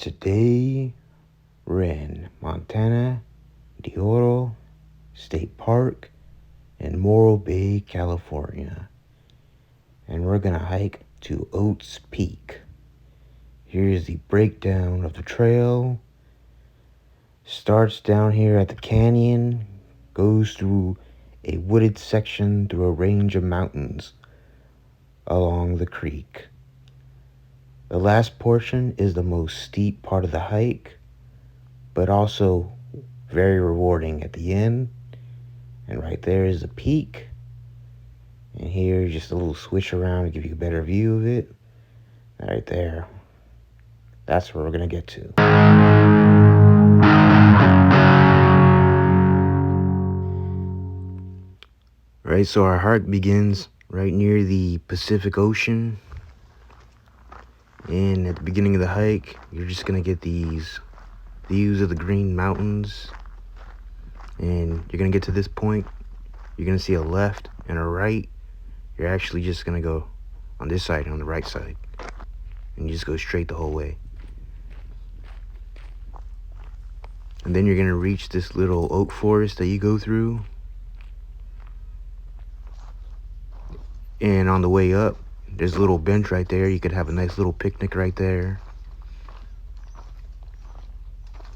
Today, we're in Montana, De Oro State Park in Morro Bay, California. And we're gonna hike to Oats Peak. Here's the breakdown of the trail. Starts down here at the canyon, goes through a wooded section through a range of mountains along the creek. The last portion is the most steep part of the hike, but also very rewarding at the end. And right there is the peak. And here, just a little switch around to give you a better view of it. Right there. That's where we're gonna get to. Right, so our hike begins right near the Pacific Ocean. And at the beginning of the hike, you're just gonna get these views of the Green Mountains. And you're gonna get to this point, you're gonna see a left and a right. You're actually just gonna go on this side and on the right side. And you just go straight the whole way. And then you're gonna reach this little oak forest that you go through. And on the way up, there's a little bench right there. You could have a nice little picnic right there.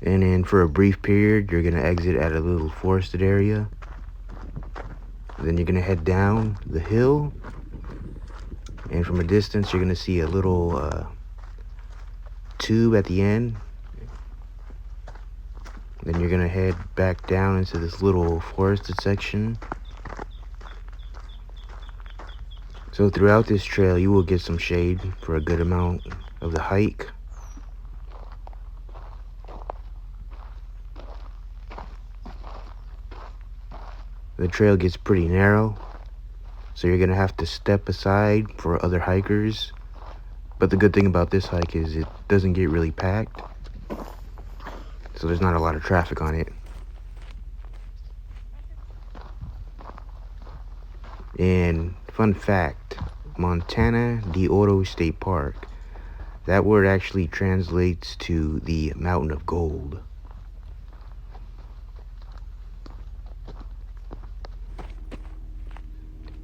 And then for a brief period, you're gonna exit at a little forested area. And then you're gonna head down the hill. And from a distance, you're gonna see a little tube at the end. Then you're gonna head back down into this little forested section. So throughout this trail, you will get some shade for a good amount of the hike. The trail gets pretty narrow, so you're gonna have to step aside for other hikers. But the good thing about this hike is it doesn't get really packed, so there's not a lot of traffic on it. And fun fact, Montana De Oro State Park, that word actually translates to the Mountain of Gold.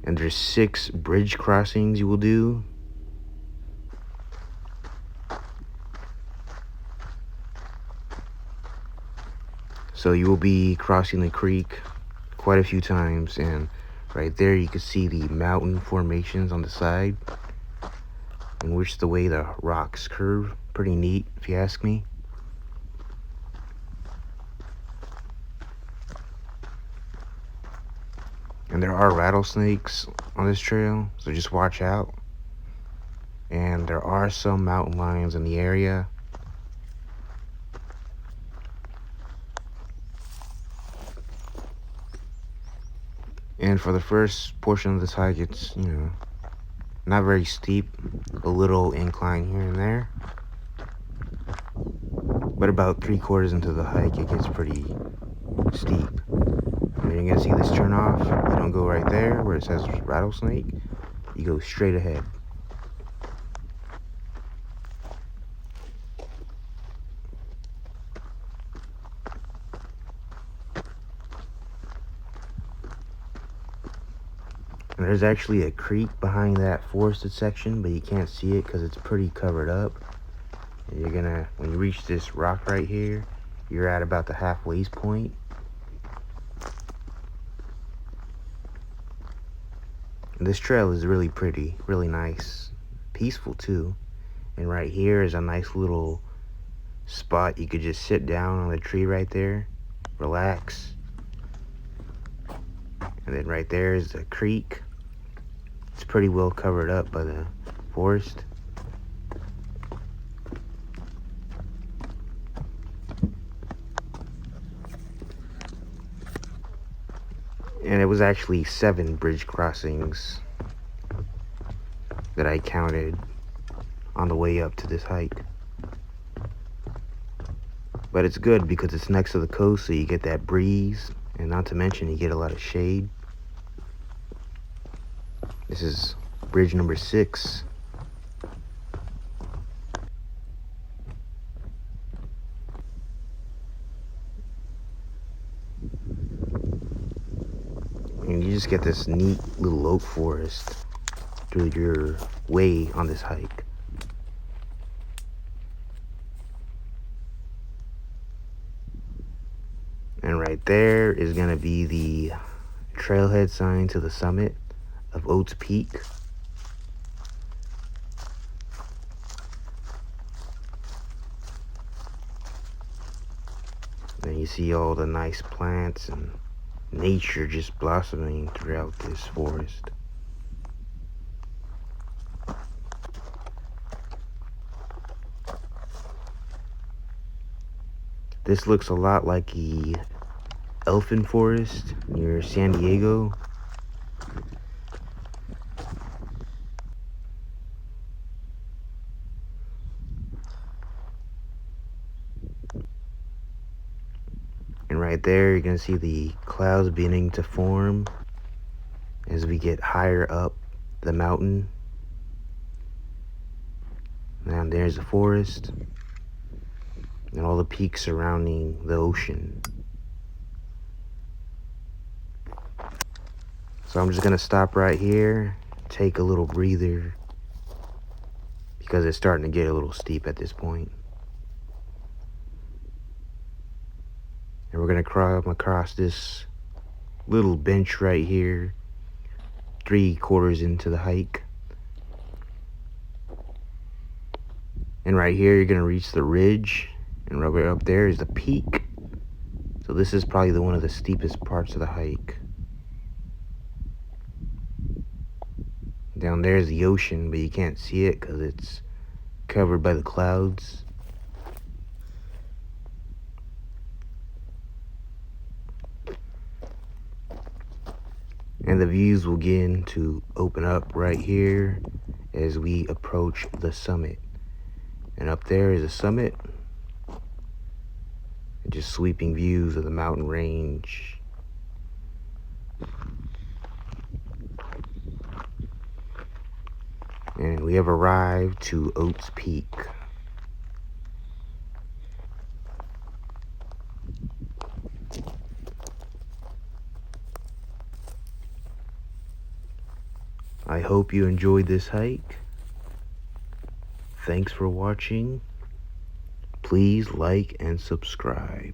And there's 6 bridge crossings you will do. So you will be crossing the creek quite a few times, and right there you can see the mountain formations on the side, in which the way the rocks curve. Pretty neat, if you ask me. And there are rattlesnakes on this trail, so just watch out. And there are some mountain lions in the area. And for the first portion of this hike, it's, not very steep, a little incline here and there. But about 3/4 into the hike, it gets pretty steep. And then you're gonna see this turn off. You don't go right there where it says rattlesnake. You go straight ahead. And there's actually a creek behind that forested section, but you can't see it because it's pretty covered up. And you're gonna, when you reach this rock right here, you're at about the halfway point. And this trail is really pretty, really nice, peaceful too. And right here is a nice little spot. You could just sit down on the tree right there, relax. And then right there is the creek. It's pretty well covered up by the forest. And it was actually 7 bridge crossings that I counted on the way up to this hike. But it's good because it's next to the coast, so you get that breeze. And not to mention, you get a lot of shade. This is bridge number 6. and you just get this neat little oak forest through your way on this hike. And right there is going to be the trailhead sign to the summit of Oats Peak. And you see all the nice plants and nature just blossoming throughout this forest. This looks a lot like the elfin forest near San Diego. And right there, you're going to see the clouds beginning to form as we get higher up the mountain. Now there's the forest and all the peaks surrounding the ocean. So I'm just going to stop right here, take a little breather, because it's starting to get a little steep at this point. And we're going to come across this little bench right here, 3/4 into the hike. And right here, you're going to reach the ridge, and right up there is the peak. So this is probably one of the steepest parts of the hike. Down there is the ocean, but you can't see it because it's covered by the clouds. And the views will begin to open up right here as we approach the summit. And up there is the summit. Just sweeping views of the mountain range. And we have arrived to Oats Peak. I hope you enjoyed this hike. Thanks for watching. Please like and subscribe.